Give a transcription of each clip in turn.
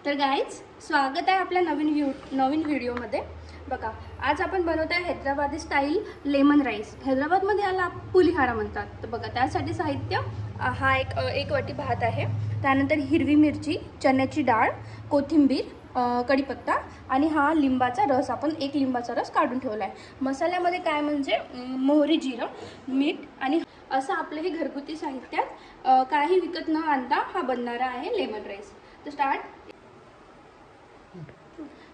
तर गाईज स्वागत आहे आपल्या नवीन व्हिडिओमध्ये। बघा आज आपण बनवत आहे हैदराबादी स्टाईल लेमन राईस। हैदराबादमध्ये याला पुलिहारा म्हणतात। तर बघा त्यासाठी साहित्य हा एक वाटी भात आहे, त्यानंतर हिरवी मिरची, चण्याची डाळ, कोथिंबीर, कढीपत्ता आणि हा लिंबाचा रस। आपण एक लिंबाचा रस काढून ठेवला आहे। मसाल्यामध्ये काय म्हणजे मोहरी, जिरं, मीठ आणि असं आपलं हे घरगुती साहित्यात काही विकत न आणता हा बनणारा आहे लेमन राईस। तर स्टार्ट।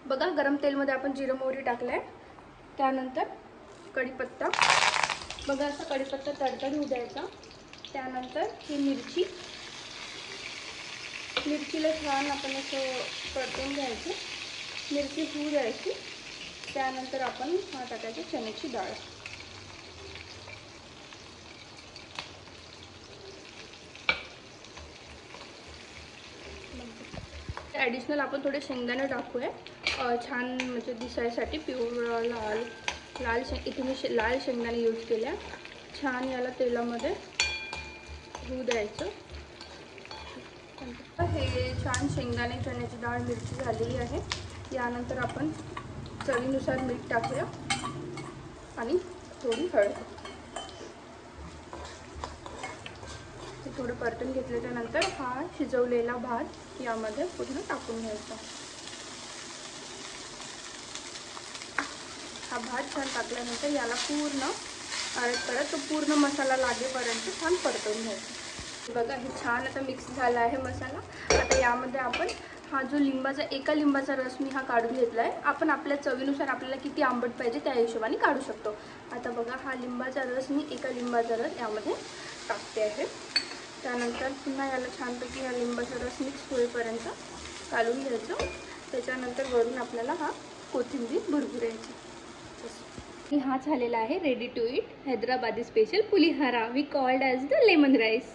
बघा गरम तेलमध्ये आपण जिरं मोहरी टाकलाय, त्यानंतर कढीपत्ता। बघा असा कढीपत्ता तडतड होऊ द्यायचा। त्यानंतर ही मिरचीला छान आपण असं परतून घ्यायचं, मिरची होऊ द्यायची। त्यानंतर आपण हा टाकायची चण्याची डाळ। ॲडिशनल आपण थोडे शेंगदाणे टाकूया, छान म्हणजे दिसायसाठी प्युअर लाल इथे मी लाल शेंगदाणे यूज केल्या। छान याला तेलामध्ये होऊ द्यायचं। हे छान शेंगदाणे, चण्याची डाळ, मिरची झालेली आहे। यानंतर आपण चवीनुसार मीठ टाकूया आणि थोडी हळद। थोडं परतून घेतल्यानंतर हा शिजवलेला भात यामध्ये पूर्ण टाकून घ्यायचा। हा भात छान टाकल्यानंतर याला पूर्ण परत तो पूर्ण मसाला लागेपर्यंत छान परतून घ्यायचा। बघा हे छान आता मिक्स झाला आहे मसाला। आता यामध्ये आपण हा जो एका लिंबाचा रस मी हा काढून घेतला आहे। आपण आपल्या चवीनुसार आपल्याला किती आंबट पाहिजे त्या हिशोबाने काढू शकतो। आता बघा हा लिंबाचा रस मी एका लिंबाचा रस यामध्ये टाकते आहे। त्यानंतर पुन्हा याला छानपैकी हा लिंबाचा रस मिक्स होईपर्यंत काढून घ्यायचं। त्याच्यानंतर वरून आपल्याला हा कोथिंबीर भरभरायची। हा झालेला आहे ready to eat Hyderabadi special pulihora, we called as the lemon rice.